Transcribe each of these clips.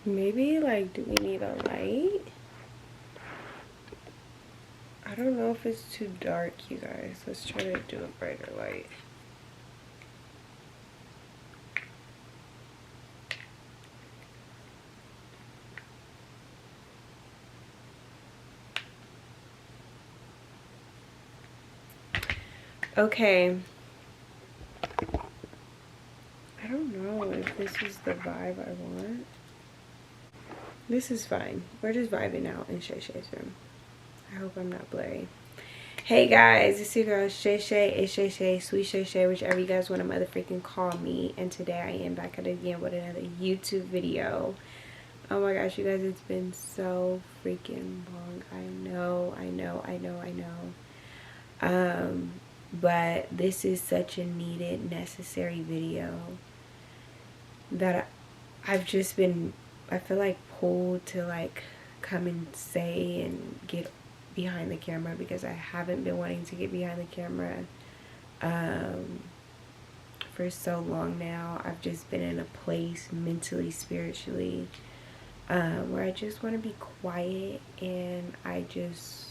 Maybe, like, do we need a light? I don't know if it's too dark, you guys. Let's try to do a brighter light. Okay. I don't know if this is the vibe I want. This is fine. We're just vibing out in Shay Shay's room. I hope I'm not blurry. Hey guys, it's your girl Shay Shay. It's Shay Shay, Sweet Shay Shay, whichever you guys want to motherfucking call me. And today I am back at it again with another YouTube video. Oh my gosh, you guys, it's been so freaking long. I know. But this is such a needed, necessary video that I've just been, I feel like, pulled to like come and say and get behind the camera, because I haven't been wanting to get behind the camera for so long now. I've just been in a place mentally, spiritually, where I just want to be quiet and I just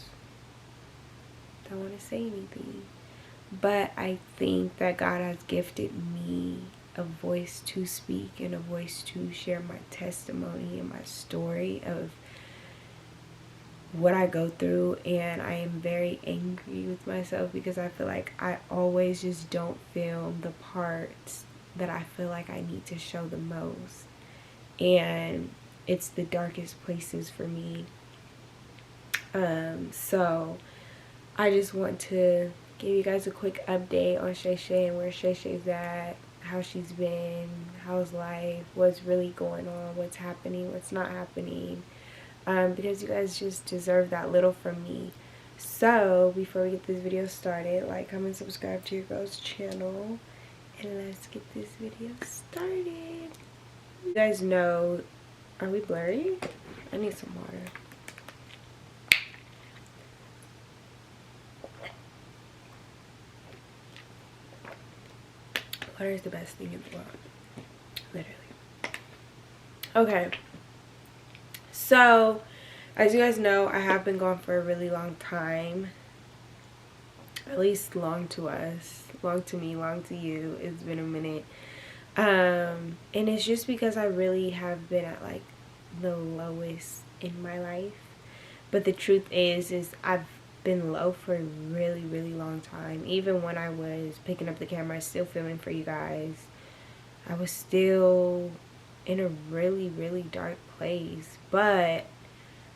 don't want to say anything. But I think that God has gifted me a voice to speak and a voice to share my testimony and my story of what I go through. And I am very angry with myself because I feel like I always just don't film the parts that I feel like I need to show the most. And it's the darkest places for me. So I just want to give you guys a quick update on Shay Shay and where Shay Shay's at, how she's been, how's life, what's really going on, what's happening, what's not happening, because you guys just deserve that little from me. So before we get this video started, like, comment, subscribe to your girl's channel, and let's get this video started. You guys know, are we blurry? I need some water. Water is the best thing in the world, literally. Okay, so as you guys know, I have been gone for a really long time. At least long to us, long to me, long to you. It's been a minute. And it's just because I really have been at like the lowest in my life. But the truth is I've been low for a really long time. Even when I was picking up the camera, still filming for you guys, I was still in a really dark place. But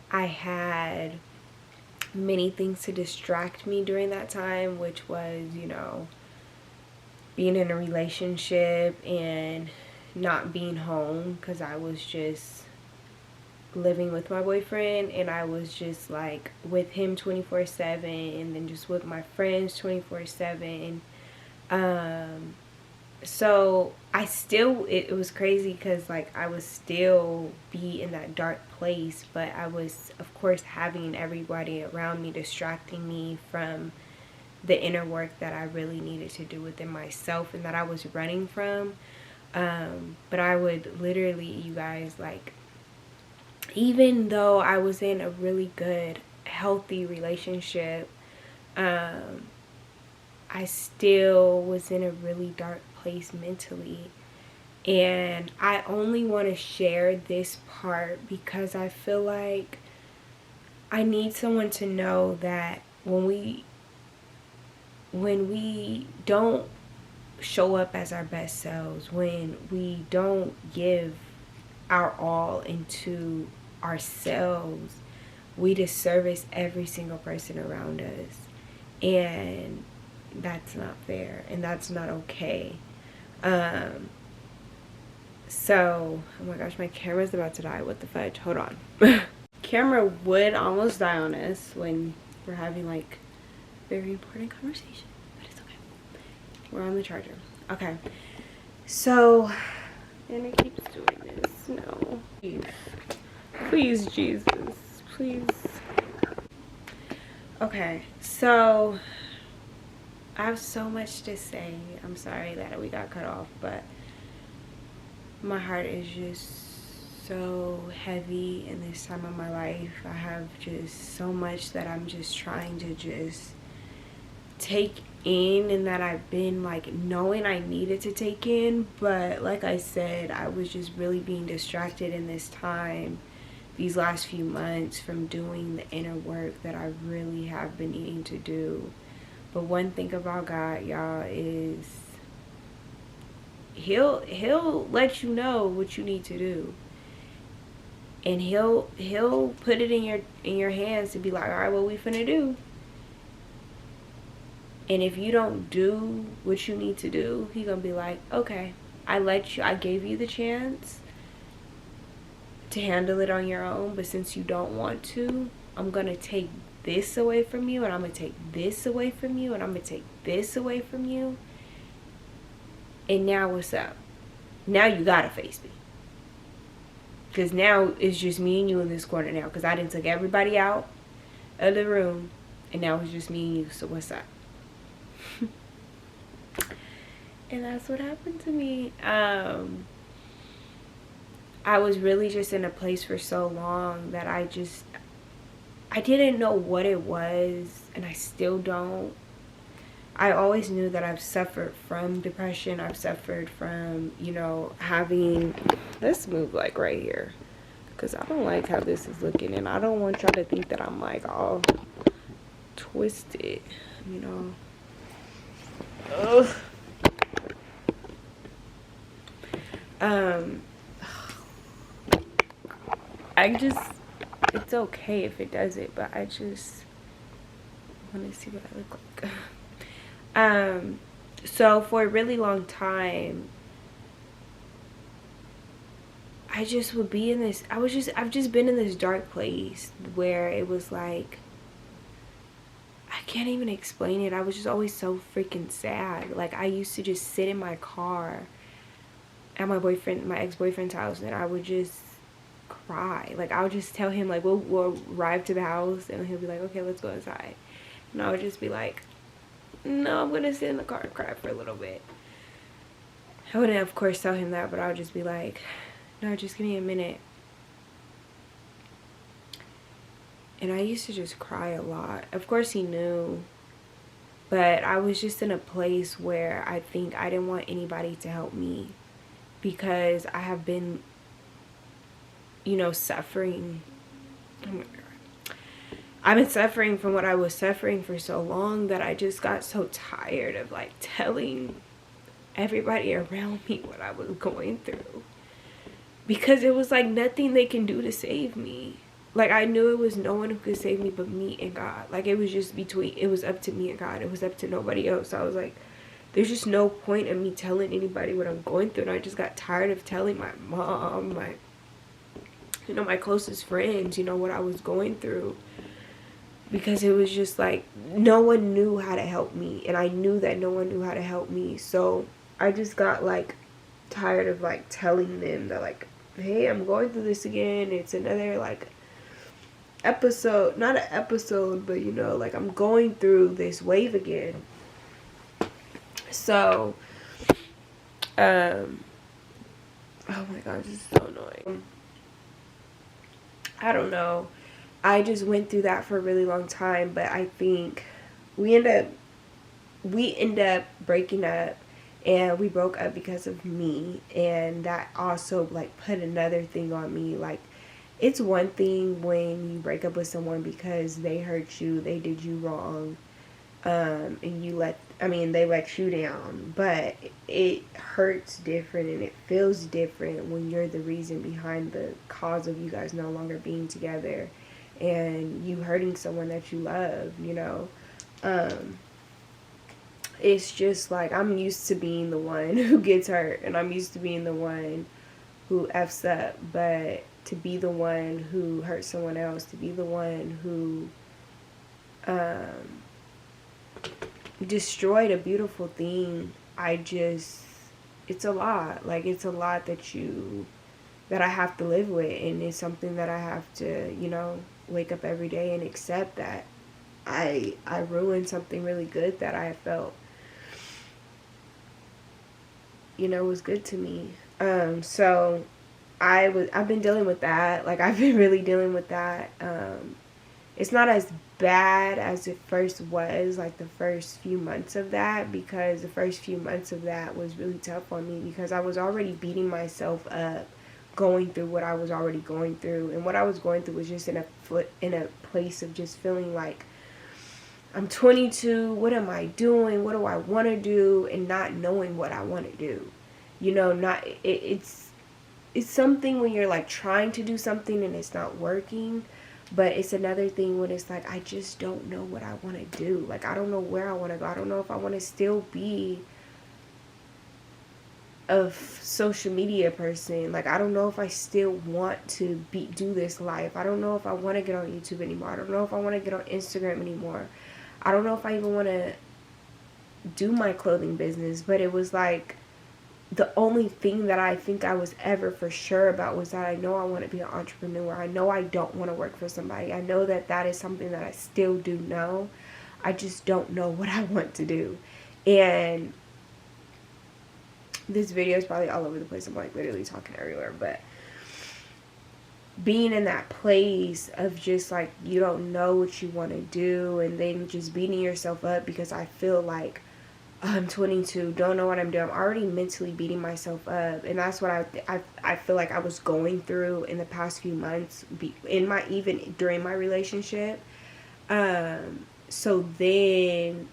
I had many things to distract me during that time, which was, you know, being in a relationship and not being home, because I was just living with my boyfriend and I was just like with him 24/7 and then just with my friends 24/7. So I still, it was crazy because like I would still be in that dark place, but I was of course having everybody around me distracting me from the inner work that I really needed to do within myself and that I was running from. But I would literally, you guys, like, even though I was in a really good, healthy relationship, I still was in a really dark place mentally. And I only want to share this part because I feel like I need someone to know that when we don't show up as our best selves, when we don't give our all into ourselves, we disservice every single person around us. And that's not fair and that's not okay. So, oh my gosh, my camera's about to die. What the fudge? Hold on. Camera would almost die on us when we're having like very important conversation, but it's okay. We're on the charger. Okay. So, and it keeps doing this. No. Please, Jesus. Please. Okay. So, I have so much to say. I'm sorry that we got cut off, but my heart is just so heavy in this time of my life. I have just so much that I'm just trying to just take in, and that I've been like knowing I needed to take in, but like I said, I was just really being distracted in this time, these last few months, from doing the inner work that I really have been needing to do. But one thing about God, y'all, is he'll let you know what you need to do, and he'll put it in your hands to be like, all right, what we finna do. And if you don't do what you need to do, he gonna be like, okay, I gave you the chance to handle it on your own, but since you don't want to, I'm gonna take this away from you, and I'm gonna take this away from you, and I'm gonna take this away from you. And now what's up? Now you gotta face me. Because now it's just me and you in this corner now, because I done took everybody out of the room, and now it's just me and you, so what's up? And that's what happened to me. I was really just in a place for so long that I didn't know what it was, and I still don't. I always knew that I've suffered from depression. I've suffered from, having, let's move like right here, because I don't like how this is looking, and I don't want y'all to think that I'm like all twisted, Ugh. It's okay if it does it, but I just want to see what I look like. So for a really long time, I just would be in this, I've just been in this dark place where it was like, I can't even explain it. I was just always so freaking sad. Like, I used to just sit in my car at my ex-boyfriend's house, and I would just cry. Like, I would just tell him, like, we'll arrive to the house, and he'll be like, okay, let's go inside. And I would just be like, no, I'm gonna sit in the car and cry for a little bit. I wouldn't, of course, tell him that, but I would just be like, no, just give me a minute. And I used to just cry a lot. Of course, he knew. But I was just in a place where I think I didn't want anybody to help me, because I have been, suffering. Oh my God. I've been suffering from what I was suffering for so long that I just got so tired of like telling everybody around me what I was going through, because it was like nothing they can do to save me. Like, I knew it was no one who could save me but me and God. Like, it was just it was up to me and God. It was up to nobody else. So I was like, there's just no point in me telling anybody what I'm going through. And I just got tired of telling my mom, my closest friends, what I was going through. Because it was just like, no one knew how to help me. And I knew that no one knew how to help me. So I just got like tired of like telling them that like, hey, I'm going through this again. It's another like episode, not an episode, but like, I'm going through this wave again. So oh my God, this is so annoying. I don't know, I just went through that for a really long time, but I think we end up breaking up, and we broke up because of me, and that also like put another thing on me. Like, it's one thing when you break up with someone because they hurt you, they did you wrong, and they let you down. But it hurts different, and it feels different when you're the reason behind the cause of you guys no longer being together, and you hurting someone that you love, It's just like, I'm used to being the one who gets hurt, and I'm used to being the one who F's up, but to be the one who hurt someone else, to be the one who destroyed a beautiful thing, it's a lot. Like, it's a lot that I have to live with, and it's something that I have to, wake up every day and accept that I ruined something really good that I felt, was good to me. So I've been dealing with that. Like, I've been really dealing with that. It's not as bad as it first was, like the first few months of that, because the first few months of that was really tough on me because I was already beating myself up going through what I was already going through. And what I was going through was just in a place of just feeling like, I'm 22, what am I doing? What do I want to do? And not knowing what I want to do. You know, it's something when you're like trying to do something and it's not working. But it's another thing when it's like, I just don't know what I want to do. Like, I don't know where I want to go. I don't know if I want to still be a social media person. Like, I don't know if I still want to do this life. I don't know if I want to get on YouTube anymore. I don't know if I want to get on Instagram anymore. I don't know if I even want to do my clothing business. But it was like, the only thing that I think I was ever for sure about was that I know I want to be an entrepreneur. I know I don't want to work for somebody. I know that that is something that I still do know. I just don't know what I want to do. And this video is probably all over the place. I'm like literally talking everywhere. But being in that place of just like, you don't know what you want to do, and then just beating yourself up because I feel like, I'm 22, don't know what I'm doing. I'm already mentally beating myself up. And that's what I feel like I was going through in the past few months, even during my relationship. So then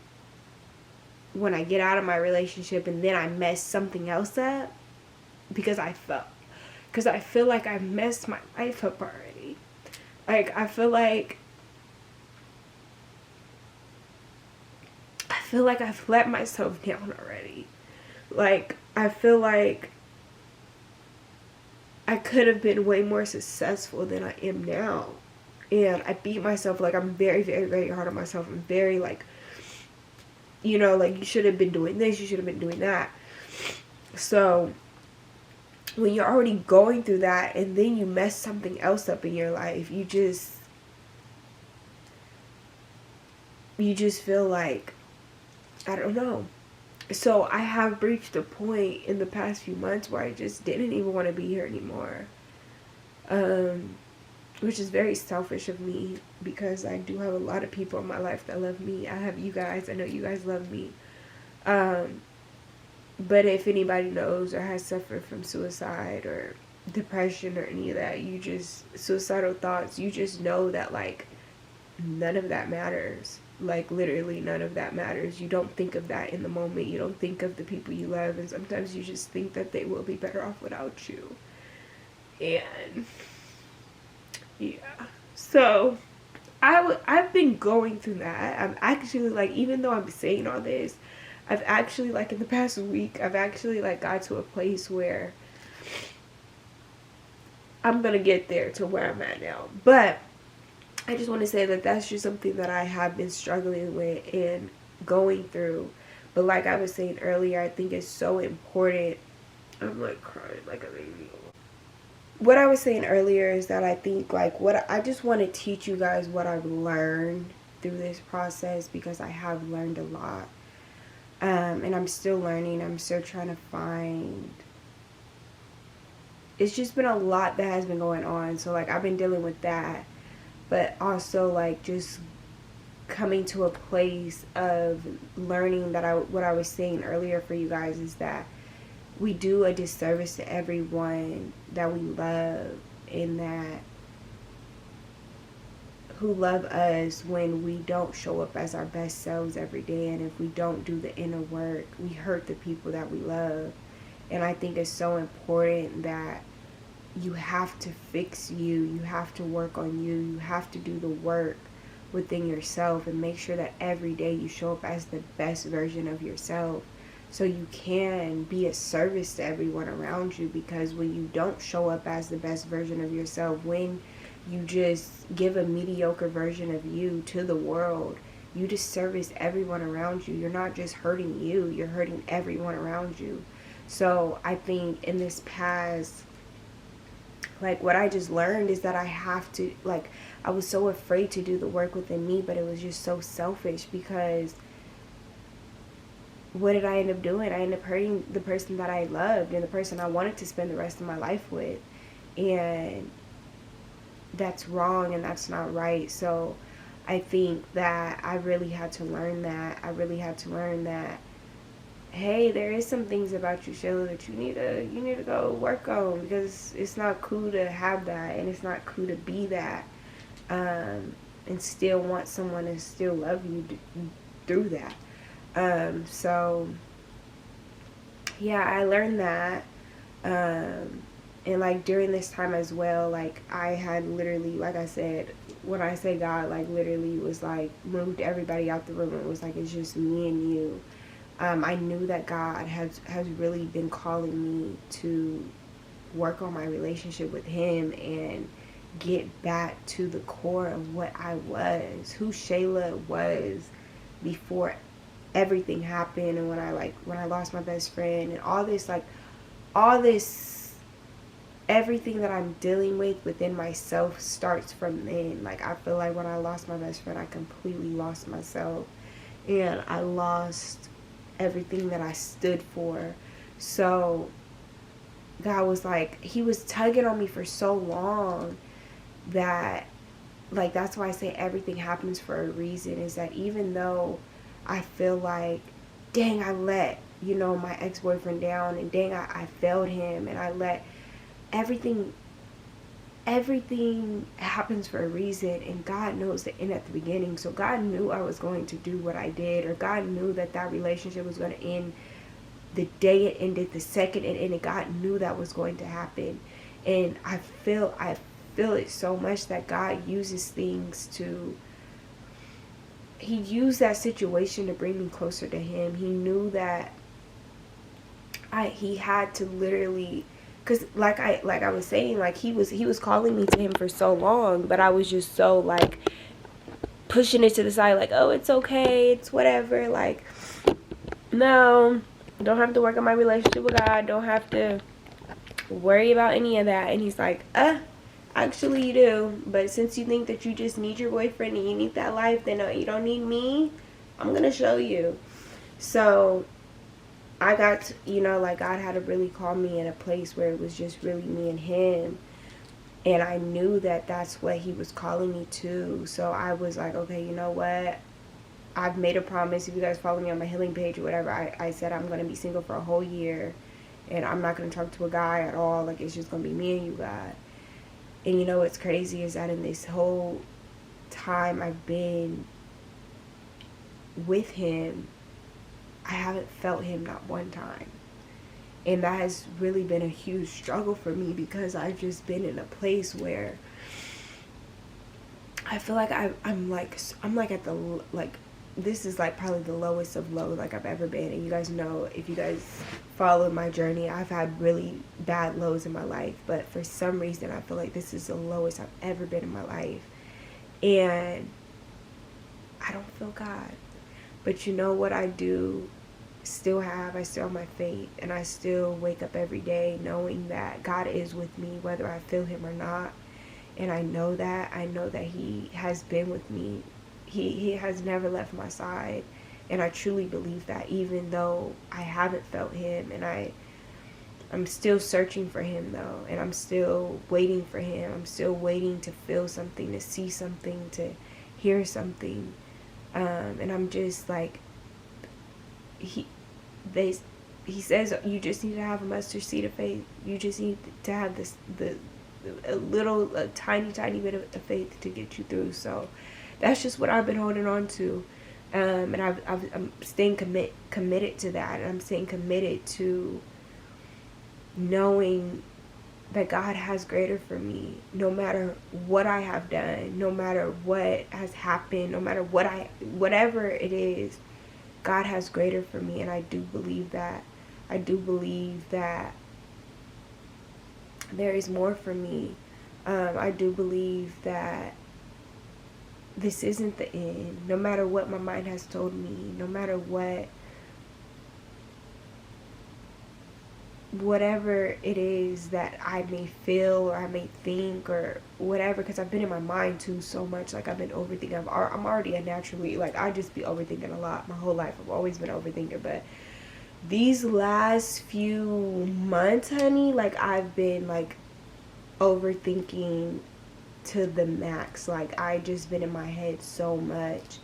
when I get out of my relationship and then I mess something else up, because I feel like I messed my life up already. Like, I feel like I've let myself down already. Like, I feel like I could have been way more successful than I am now. And I beat myself. Like, I'm very, very, very hard on myself. I'm very, like, you know, like, you should have been doing this, you should have been doing that. So, when you're already going through that and then you mess something else up in your life, you just feel like, I don't know. So I have reached a point in the past few months where I just didn't even want to be here anymore. Which is very selfish of me because I do have a lot of people in my life that love me. I have you guys. I know you guys love me. But if anybody knows or has suffered from suicide or depression or any of that, suicidal thoughts, you just know that, like, none of that matters. Like, literally none of that matters. You don't think of that in the moment. You don't think of the people you love, and sometimes you just think that they will be better off without you. And yeah, so I've been going through that. I'm actually, like, even though I'm saying all this, I've actually, like, in the past week, I've actually, like, got to a place where I'm gonna get there to where I'm at now. But I just want to say that that's just something that I have been struggling with and going through. But like I was saying earlier, I think it's so important. I'm like crying like a baby. What I was saying earlier is that I think, like, I just want to teach you guys what I've learned through this process, because I have learned a lot. And I'm still learning. I'm still trying to find. It's just been a lot that has been going on. So, like, I've been dealing with that. But also, like, just coming to a place of learning that what I was saying earlier for you guys is that we do a disservice to everyone that we love, and that who love us when we don't show up as our best selves every day. And if we don't do the inner work, we hurt the people that we love. And I think it's so important that you have to fix you. You have to work on you. You have to do the work within yourself and make sure that every day you show up as the best version of yourself, so you can be a service to everyone around you. Because when you don't show up as the best version of yourself, when you just give a mediocre version of you to the world, you disservice everyone around you. You're not just hurting you, you're hurting everyone around you. So I think in this past, like, what I just learned is that I have to, like, I was so afraid to do the work within me, but it was just so selfish, because what did I end up doing? I ended up hurting the person that I loved and the person I wanted to spend the rest of my life with. and that's wrong and that's not right. So I think that I really had to learn that. I really had to learn that, hey, there is some things about you, Shayla, that you need to go work on, because it's not cool to have that, and it's not cool to be that, and still want someone to still love you through that. So yeah, I learned that. And like during this time as well, like I had literally, like I said, when I say God, like literally was like moved everybody out the room. It was like, it's just me and you. I knew that God has really been calling me to work on my relationship with him and get back to the core of what I was, who Shayla was before everything happened, and when I lost my best friend, and all this, everything that I'm dealing with within myself starts from then. Like, I feel like when I lost my best friend, I completely lost myself, and I lost everything that I stood for. So God was like, he was tugging on me for so long that, like, that's why I say everything happens for a reason, is that even though I feel like, dang, I let, my ex-boyfriend down, and dang, I failed him, and I let everything happens for a reason, and God knows the end at the beginning. So God knew I was going to do what I did, or God knew that relationship was going to end the day it ended, the second it ended. God knew that was going to happen. And I feel it so much that God uses things to, he used that situation to bring me closer to him. He knew that he had to literally, because like I was saying, like he was calling me to him for so long, but I was just so like pushing it to the side, like, oh, it's okay, it's whatever, like, no, don't have to work on my relationship with God, don't have to worry about any of that. And he's like, actually you do, but since you think that you just need your boyfriend and you need that life, then you don't need me. I'm gonna show you. So I got, like God had to really call me in a place where it was just really me and him. And I knew that that's what he was calling me to. So I was like, okay, you know what? I've made a promise. If you guys follow me on my healing page or whatever, I said I'm going to be single for a whole year. And I'm not going to talk to a guy at all. Like, it's just going to be me and you, God. And what's crazy is that in this whole time I've been with him, I haven't felt him not one time. And that has really been a huge struggle for me, because I've just been in a place where I feel like I'm like at the, like, this is like probably the lowest of low like I've ever been. And you guys know, if you guys follow my journey, I've had really bad lows in my life, but for some reason I feel like this is the lowest I've ever been in my life, and I don't feel God. But you know what I do still have? I still have my faith, and I still wake up every day knowing that God is with me whether I feel him or not. And I know that he has been with me. He has never left my side, and I truly believe that, even though I haven't felt him, and I'm still searching for him though, and I'm still waiting for him. I'm still waiting to feel something, to see something, to hear something. And I'm just like, he says you just need to have a mustard seed of faith. You just need to have a tiny bit of faith to get you through. So that's just what I've been holding on to, and I'm staying committed to that, and I'm staying committed to knowing that God has greater for me, no matter what I have done, no matter what has happened, no matter whatever it is. God has greater for me, and I do believe that. I do believe that there is more for me. I do believe that this isn't the end. No matter what my mind has told me, no matter whatever it is that I may feel or I may think or whatever, because I've been in my mind too so much. Like, I've been overthinking. I'm already a naturally, like, I just be overthinking a lot my whole life. I've always been overthinker, but these last few months, honey, like, I've been like overthinking to the max. Like, I just been in my head so much.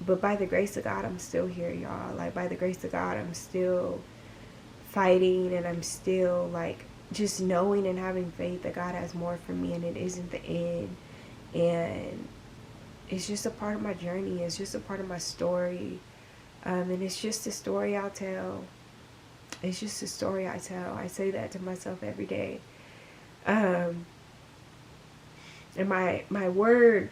But by the grace of God, I'm still here, y'all. Like, by the grace of God, I'm still fighting, and I'm still, like, just knowing and having faith that God has more for me, and it isn't the end. And it's just a part of my journey. It's just a part of my story. And it's just a story I'll tell. It's just a story I tell. I say that to myself every day. And my word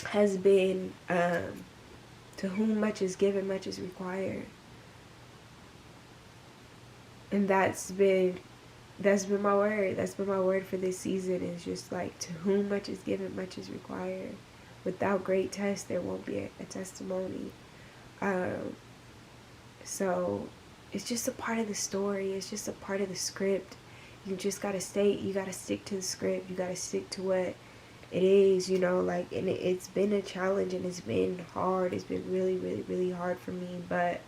has been, to whom much is given, much is required. And that's been my word. That's been my word for this season. Is just like, to whom much is given, much is required. Without great tests, there won't be a testimony. So it's just a part of the story. It's just a part of the script. You just gotta you gotta stick to the script. You gotta stick to what it is, you know, like, and it's been a challenge, and it's been hard. It's been really, really, really hard for me, but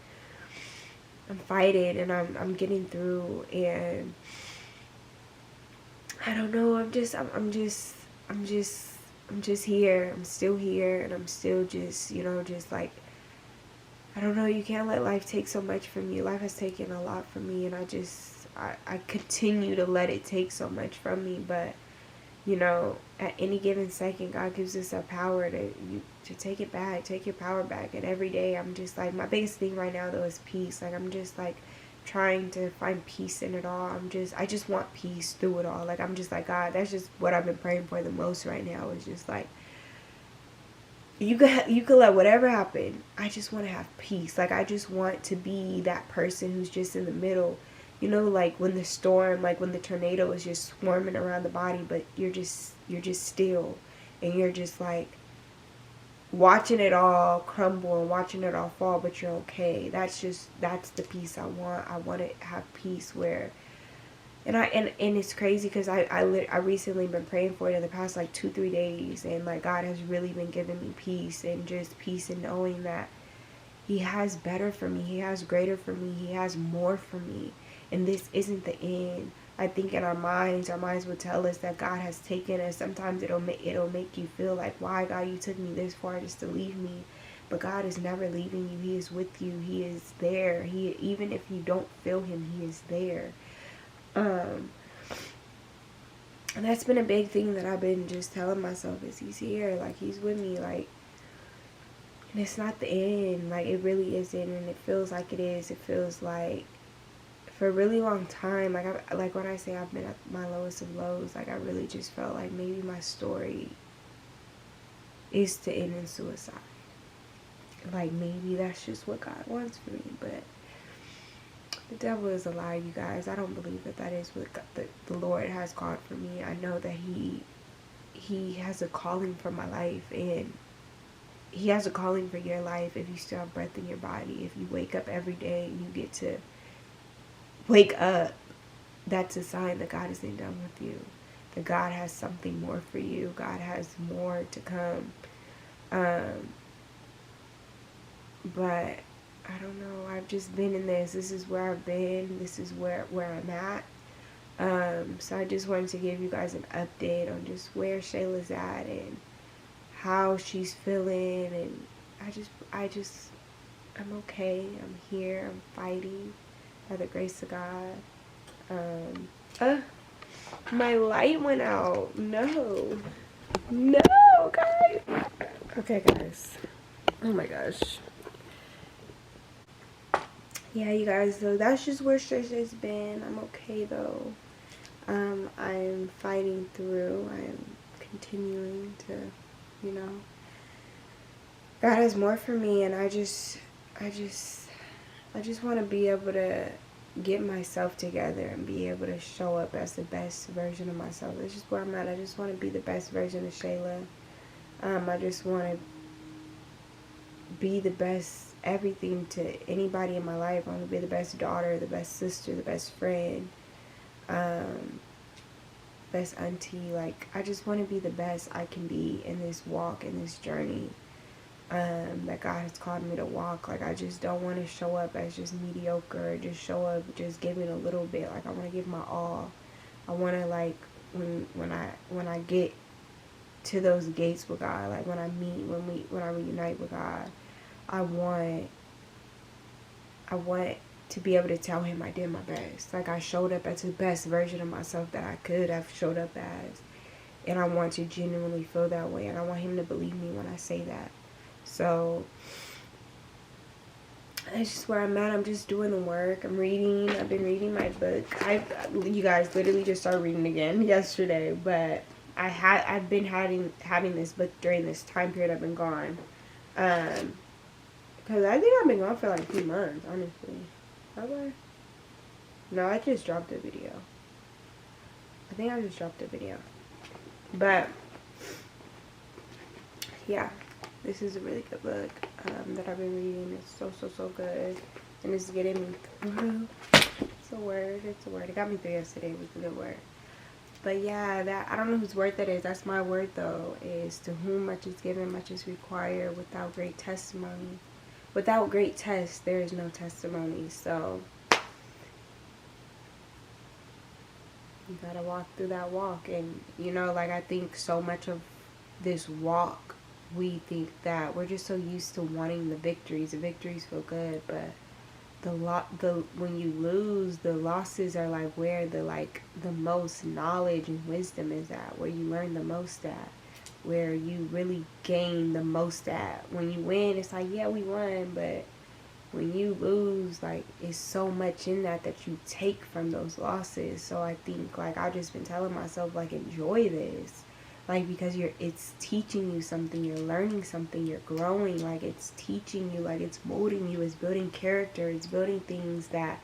I'm fighting, and I'm getting through, and I don't know, I'm just here. I'm still here, and I'm still just, you know, just like, I don't know, you can't let life take so much from you. Life has taken a lot from me, and I continue to let it take so much from me, but, you know, at any given second, God gives us that power to take it back, take your power back. And every day, I'm just like, my biggest thing right now, though, is peace. Like, I'm just like trying to find peace in it all. I just want peace through it all. Like, I'm just like, God, that's just what I've been praying for the most right now. Is just like, you could let whatever happen. I just want to have peace. Like, I just want to be that person who's just in the middle. You know, like when the storm, like when the tornado is just swarming around the body, but you're just still, and you're just like watching it all crumble and watching it all fall, but you're okay. That's the peace I want. I want to have peace where, and it's crazy because I recently been praying for it in the past like 2-3 days, and like God has really been giving me peace, and just peace in knowing that He has better for me. He has greater for me. He has more for me. And this isn't the end. I think in our minds will tell us that God has taken us. Sometimes it'll make you feel like, why, God, you took me this far just to leave me? But God is never leaving you. He is with you. He is there. Even if you don't feel Him, He is there. And that's been a big thing that I've been just telling myself, is He's here. Like, He's with me. Like, and it's not the end. Like, it really isn't. And it feels like it is. It feels like, for a really long time, like when I say I've been at my lowest of lows, like I really just felt like maybe my story is to end in suicide. Like, maybe that's just what God wants for me, but the devil is a lie, you guys. I don't believe that is what the Lord has called for me. I know that He has a calling for my life, and He has a calling for your life if you still have breath in your body. If you wake up every day and you get to wake up, that's a sign that God isn't done with you. That God has something more for you. God has more to come. But I don't know. I've just been in this. This is where I've been. This is where I'm at. So I just wanted to give you guys an update on just where Shayla's at and how she's feeling. And I'm okay. I'm here. I'm fighting by the grace of God. My light went out. No, guys. Okay, guys. Oh my gosh. Yeah, you guys, so that's just where Shayshay's been. I'm okay, though. I'm fighting through. I'm continuing to, you know, God has more for me, and I just want to be able to get myself together and be able to show up as the best version of myself. That's just where I'm at. I just want to be the best version of Shayla. I just want to be the best everything to anybody in my life. I want to be the best daughter, the best sister, the best friend, best auntie. Like, I just want to be the best I can be in this walk, in this journey. that God has called me to walk. Like, I just don't want to show up as just mediocre, or just show up just giving a little bit. Like, I want to give my all. I want to, like, when I get to those gates with God, like when I reunite with God, I want to be able to tell him I did my best. Like, I showed up as the best version of myself that I could have showed up as. And I want to genuinely feel that way. And I want him to believe me when I say that. So that's just where I'm at. I'm just doing the work. I'm reading. I've been reading my book. You guys, literally just started reading again yesterday. But I've been having this book during this time period I've been gone. Because I think I've been gone for like a few months, honestly. Have I? No, I just dropped a video. I think I just dropped a video. But yeah, this is a really good book that I've been reading. It's so good, and it's getting me through. It's a word. It got me through yesterday. It was a good word. But yeah, that, I don't know whose word that is. That's my word though. Is to whom much is given, much is required. Without great testimony, without great tests, there is no testimony. So you gotta walk through that walk. And you know, like, I think so much of this walk, we think that we're just so used to wanting the victories. The victories feel good, but when you lose, the losses are like where the most knowledge and wisdom is at, where you learn the most at, where you really gain the most at. When you win, it's like, yeah, we won, but when you lose, like, it's so much in that you take from those losses. So I think, like, I've just been telling myself, like, enjoy this. Like, because it's teaching you something, you're learning something, you're growing. Like, it's teaching you, like, it's molding you, it's building character, it's building things that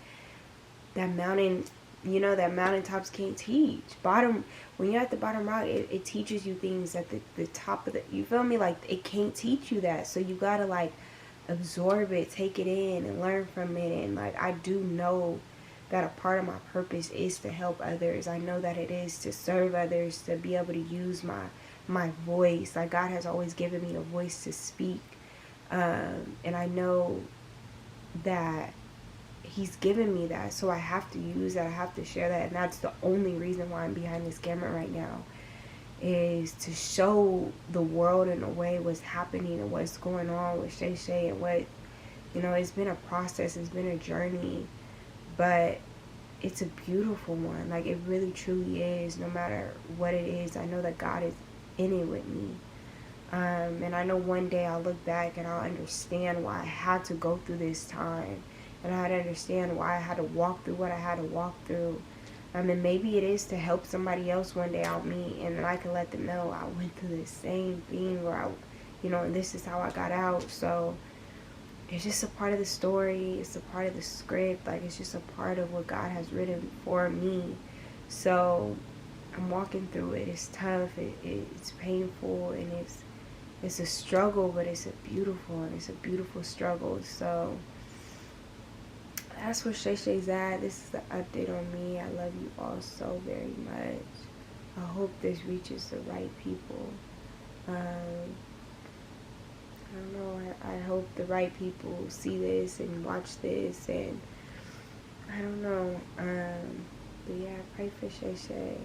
mountain, you know, that mountaintops can't teach. When you're at the bottom rock, it teaches you things at the top of you feel me? Like, it can't teach you that. So you gotta, like, absorb it, take it in, and learn from it. And, like, I do know that a part of my purpose is to help others. I know that it is to serve others, to be able to use my voice. Like, God has always given me a voice to speak, and I know that he's given me that, so I have to use that. I have to share that. And that's the only reason why I'm behind this camera right now, is to show the world in a way what's happening and what's going on with Shay Shay, and what, you know, it's been a process, it's been a journey, but it's a beautiful one. Like, it really truly is. No matter what it is, I know that God is in it with me. And I know one day I'll look back and I'll understand why I had to go through this time. And I had to understand why I had to walk through what I had to walk through. And maybe it is to help somebody else one day out me, and then I can let them know I went through the same thing, where and this is how I got out. So it's just a part of the story. It's a part of the script. Like, it's just a part of what God has written for me. So I'm walking through it. It's tough. It's painful, and it's a struggle, but it's a beautiful struggle. So that's where Shay Shay's at. This is the update on me. I love you all so very much. I hope this reaches the right people. I don't know. I hope the right people see this and watch this, and I don't know. But yeah, pray for Shay Shay.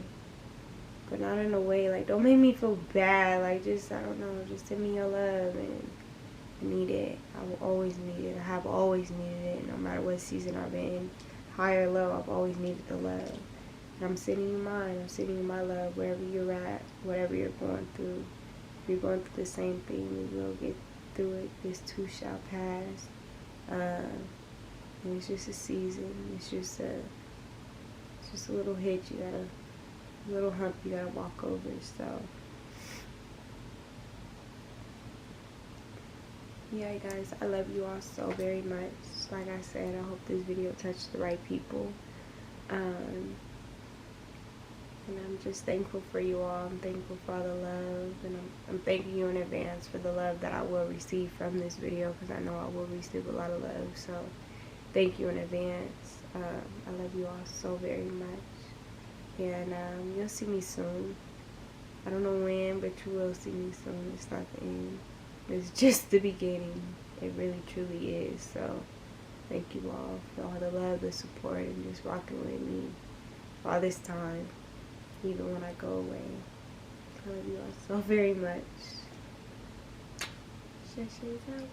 But not in a way, like, don't make me feel bad. Like, just, I don't know, just send me your love, and I need it. I will always need it. I have always needed it. No matter what season I've been in, high or low, I've always needed the love. And I'm sending you mine. I'm sending you my love wherever you're at, whatever you're going through. If you're going through the same thing, we will get through it. This too shall pass. And it's just a season. It's just a little hitch. A little hump you gotta walk over. So yeah, guys, I love you all so very much. Like I said, I hope this video touched the right people. And I'm just thankful for you all. I'm thankful for all the love, and I'm thanking you in advance for the love that I will receive from this video, because I know I will receive a lot of love. So thank you in advance. I love you all so very much, and you'll see me soon. I don't know when, but you will see me soon. It's not the end. It's just the beginning. It really truly is. So thank you all for all the love, the support, and just rocking with me all this time, even when I go away. I love you all so very much. Shayshay's out.